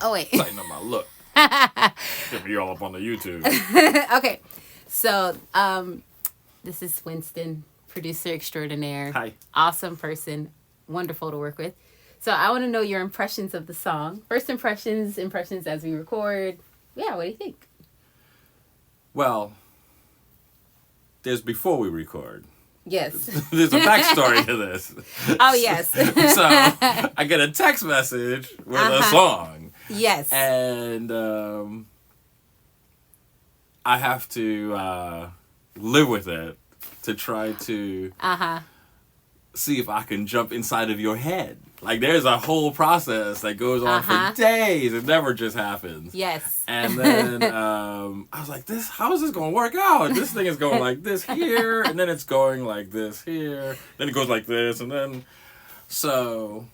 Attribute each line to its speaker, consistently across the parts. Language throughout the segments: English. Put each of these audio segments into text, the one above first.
Speaker 1: Oh, wait.
Speaker 2: Tighten up my look. Get me all up on the YouTube.
Speaker 1: Okay. So, this is Winston, producer extraordinaire.
Speaker 2: Hi.
Speaker 1: Awesome person. Wonderful to work with. So, I want to know your impressions of the song. First impressions as we record. Yeah, what do you think?
Speaker 2: Well, there's before we record.
Speaker 1: Yes.
Speaker 2: There's a backstory to this.
Speaker 1: Oh, yes.
Speaker 2: So, I get a text message with a song.
Speaker 1: Yes.
Speaker 2: And I have to live with it to try to see if I can jump inside of your head. Like, there's a whole process that goes on for days. It never just happens.
Speaker 1: Yes.
Speaker 2: And then I was like, how is this going to work out? This thing is going like this here, and then it's going like this here. Then it goes like this, and then... So,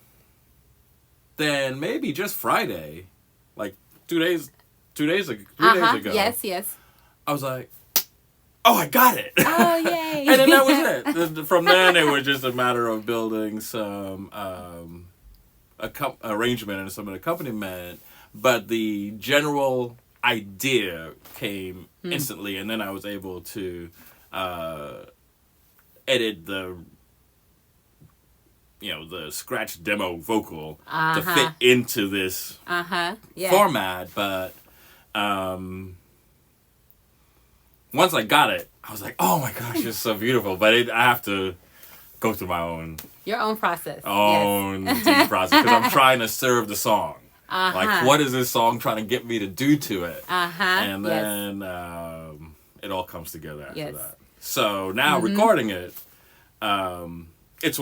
Speaker 2: then maybe just Friday, like 2 days ago,
Speaker 1: Yes.
Speaker 2: I was like, oh, I got it.
Speaker 1: Oh, yay.
Speaker 2: And then that was it. From then, it was just a matter of building some arrangement and some accompaniment. But the general idea came instantly, and then I was able to edit the scratch demo vocal to fit into this format. But once I got it, I was like, oh my gosh, it's so beautiful. But I have to go through my
Speaker 1: your own process.
Speaker 2: Deep process, because I'm trying to serve the song. Like, what is this song trying to get me to do to it? And then it all comes together after that. So now recording it, it's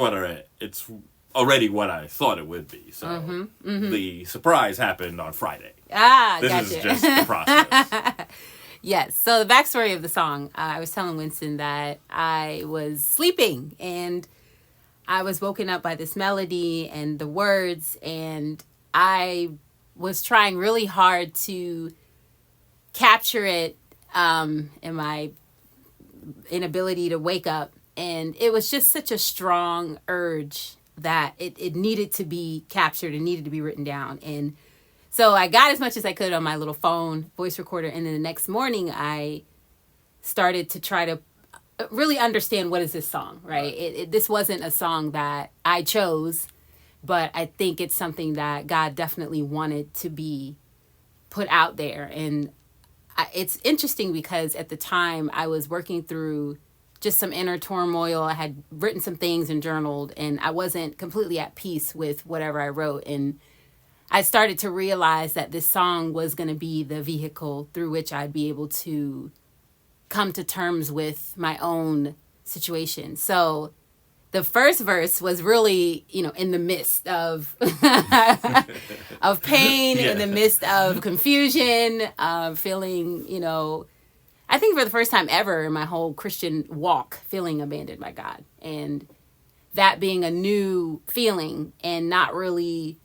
Speaker 2: already what I thought it would be. So the surprise happened on Friday. This is just the process.
Speaker 1: Yes. So the backstory of the song, I was telling Winston that I was sleeping and I was woken up by this melody and the words, and I was trying really hard to capture it in my inability to wake up. And it was just such a strong urge that it needed to be captured and needed to be written down. And so I got as much as I could on my little phone voice recorder. And then the next morning I started to try to really understand, what is this song, right? This wasn't a song that I chose, but I think it's something that God definitely wanted to be put out there. And it's interesting because at the time I was working through just some inner turmoil. I had written some things and journaled, and I wasn't completely at peace with whatever I wrote. And I started to realize that this song was going to be the vehicle through which I'd be able to come to terms with my own situation. So the first verse was really, in the midst of of pain, in the midst of confusion, feeling, I think for the first time ever in my whole Christian walk, feeling abandoned by God. And that being a new feeling and not really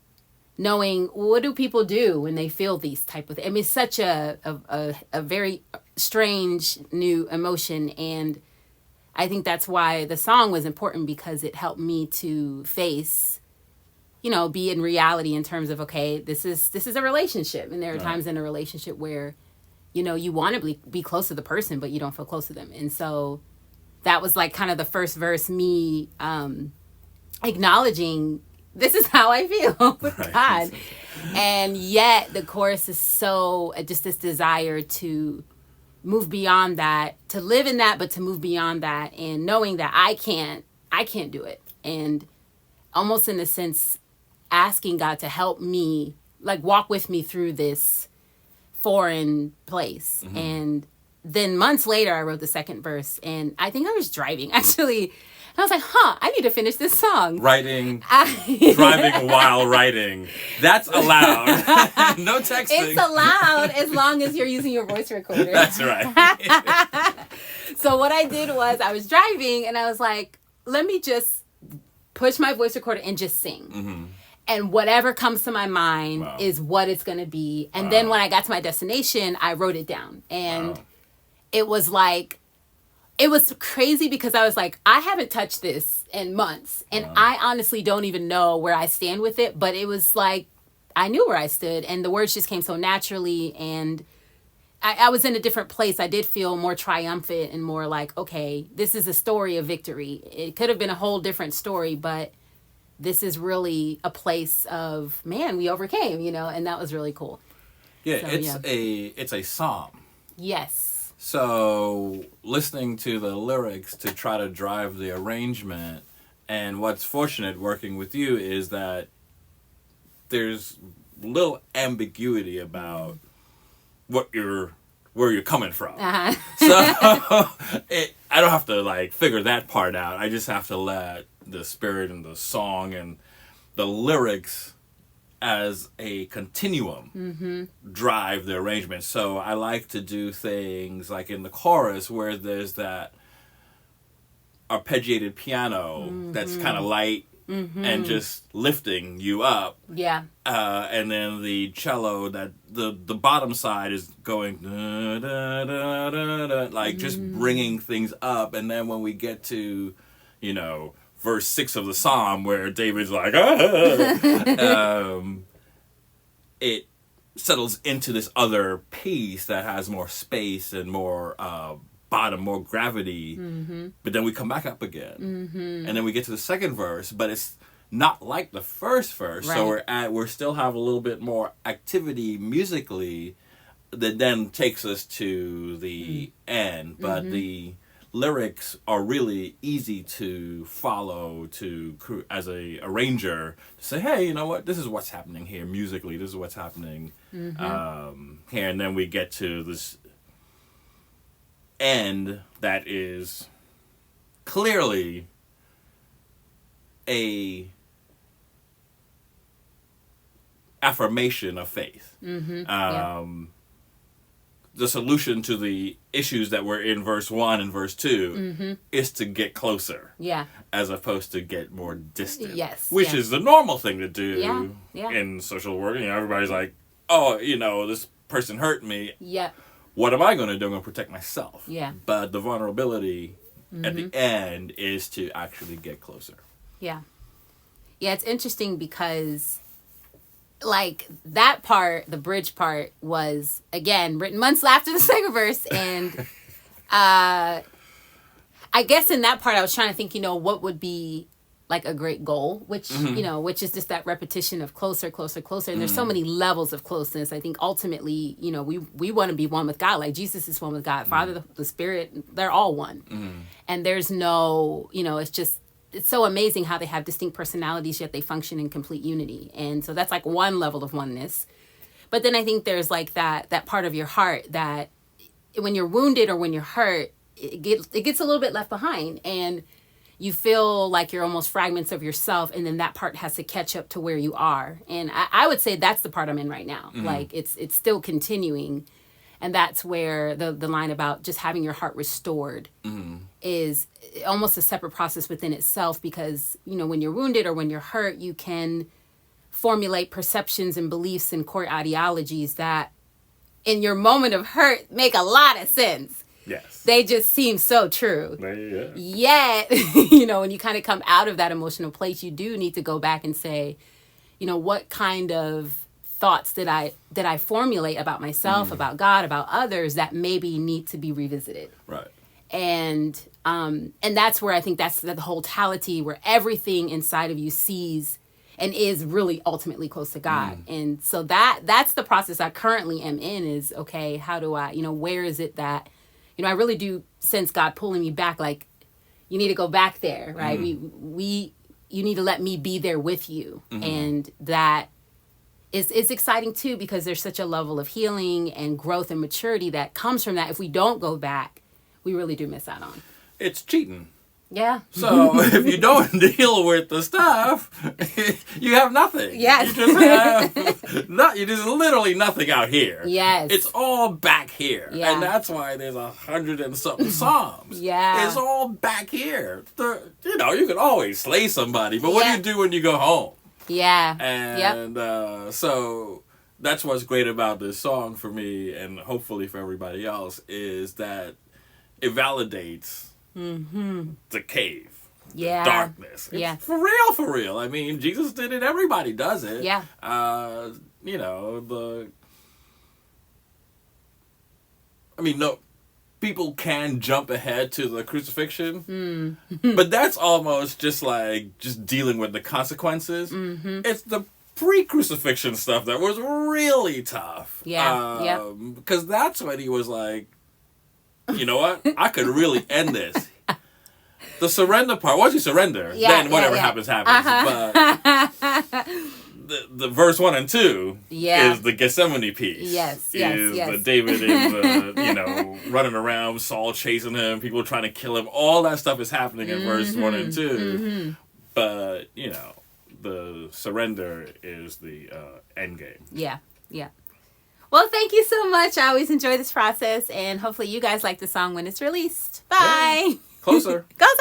Speaker 1: knowing, what do people do when they feel these type of things? I mean, it's such a very strange new emotion. And I think that's why the song was important, because it helped me to face, be in reality in terms of, okay, this is a relationship. And there are times in a relationship where, you want to be close to the person, but you don't feel close to them. And so that was like kind of the first verse, me acknowledging, this is how I feel with God. And yet the chorus is so just this desire to move beyond that, to live in that, but to move beyond that, and knowing that I can't do it. And almost in a sense, asking God to help me, like walk with me through this foreign place. And then months later, I wrote the second verse, and I think I was driving actually. And I was like, I need to finish this song.
Speaker 2: Driving while writing. That's allowed. No texting.
Speaker 1: It's allowed as long as you're using your voice recorder.
Speaker 2: That's right.
Speaker 1: So what I did was I was driving and I was like, let me just push my voice recorder and just sing. And whatever comes to my mind is what it's going to be. And then when I got to my destination, I wrote it down. And it was like, it was crazy because I was like, I haven't touched this in months. And I honestly don't even know where I stand with it. But it was like, I knew where I stood, and the words just came so naturally, and I was in a different place. I did feel more triumphant and more like, okay, this is a story of victory. It could have been a whole different story, but this is really a place of, man, we overcame, and that was really cool.
Speaker 2: Yeah, so, it's a psalm.
Speaker 1: Yes.
Speaker 2: So listening to the lyrics to try to drive the arrangement, and what's fortunate working with you is that there's little ambiguity about where you're coming from. Uh-huh. So I don't have to figure that part out. I just have to let the spirit and the song and the lyrics as a continuum drive the arrangement. So I like to do things like in the chorus where there's that arpeggiated piano that's kind of light and just lifting you up.
Speaker 1: Yeah.
Speaker 2: And then the cello, that the bottom side is going da, da, da, da, da, just bringing things up. And then when we get to, verse 6 of the psalm where David's like, it settles into this other piece that has more space and more bottom, more gravity, but then we come back up again, and then we get to the second verse, but it's not like the first verse, right. So we're still have a little bit more activity musically that then takes us to the end, but the lyrics are really easy to follow as a arranger to say, hey, you know what, this is what's happening here musically, this is what's happening here, and then we get to this end that is clearly a affirmation of faith. The solution to the issues that were in verse 1 and verse 2 is to get closer, as opposed to get more distant.
Speaker 1: Yes,
Speaker 2: which is the normal thing to do in social work. Everybody's like, oh, this person hurt me.
Speaker 1: Yeah.
Speaker 2: What am I going to do? I'm going to protect myself.
Speaker 1: Yeah.
Speaker 2: But the vulnerability at the end is to actually get closer.
Speaker 1: Yeah. Yeah, it's interesting because that part, the bridge part, was, again, written months after the second verse. And I guess in that part I was trying to think, what would be a great goal, which, which is just that repetition of closer, closer, closer. And there's so many levels of closeness. I think ultimately, we want to be one with God. Like Jesus is one with God. Father, the Spirit, they're all one. And there's no, it's so amazing how they have distinct personalities, yet they function in complete unity. And so that's one level of oneness. But then I think there's that part of your heart that when you're wounded or when you're hurt, it gets a little bit left behind. And you feel like you're almost fragments of yourself, and then that part has to catch up to where you are. And I would say that's the part I'm in right now. It's still continuing. And that's where the line about just having your heart restored is almost a separate process within itself, because, when you're wounded or when you're hurt, you can formulate perceptions and beliefs and core ideologies that in your moment of hurt make a lot of sense.
Speaker 2: Yes.
Speaker 1: They just seem so true.
Speaker 2: Yeah.
Speaker 1: Yet, when you kind of come out of that emotional place, you do need to go back and say, what kind of thoughts did I formulate about myself, about God, about others that maybe need to be revisited.
Speaker 2: Right.
Speaker 1: And that's where I think that's the whole totality, where everything inside of you sees and is really ultimately close to God. And so that's the process I currently am in, is, okay, how do I, where is it that, I really do sense God pulling me back, you need to go back there, right? You need to let me be there with you. And that is exciting too, because there's such a level of healing and growth and maturity that comes from that. If we don't go back, we really do miss out on.
Speaker 2: It's cheating.
Speaker 1: Yeah.
Speaker 2: So if you don't deal with the stuff, you have nothing.
Speaker 1: Yes.
Speaker 2: You just have there's literally nothing out here.
Speaker 1: Yes.
Speaker 2: It's all back here.
Speaker 1: Yeah.
Speaker 2: And that's why there's 100 and something Psalms.
Speaker 1: Yeah.
Speaker 2: It's all back here. You can always slay somebody, but what do you do when you go home?
Speaker 1: Yeah.
Speaker 2: And so that's what's great about this song for me, and hopefully for everybody else, is that it validates the cave, the darkness. It's for real. I mean, Jesus did it. Everybody does it.
Speaker 1: Yeah.
Speaker 2: you know, no, people can jump ahead to the crucifixion, but that's almost just dealing with the consequences. Mm-hmm. It's the pre-crucifixion stuff that was really tough.
Speaker 1: Yeah,
Speaker 2: because that's when he was like, you know what, I could really end this. The surrender part, once you surrender, then whatever happens, happens. Uh-huh. But the verse 1 and 2 is the Gethsemane piece.
Speaker 1: Yes.
Speaker 2: The David is, running around, Saul chasing him, people trying to kill him. All that stuff is happening in verse 1 and 2. Mm-hmm. But, the surrender is the end game.
Speaker 1: Yeah. Well, thank you so much. I always enjoy this process, and hopefully you guys like the song when it's released. Bye.
Speaker 2: Yeah. Closer.
Speaker 1: Closer.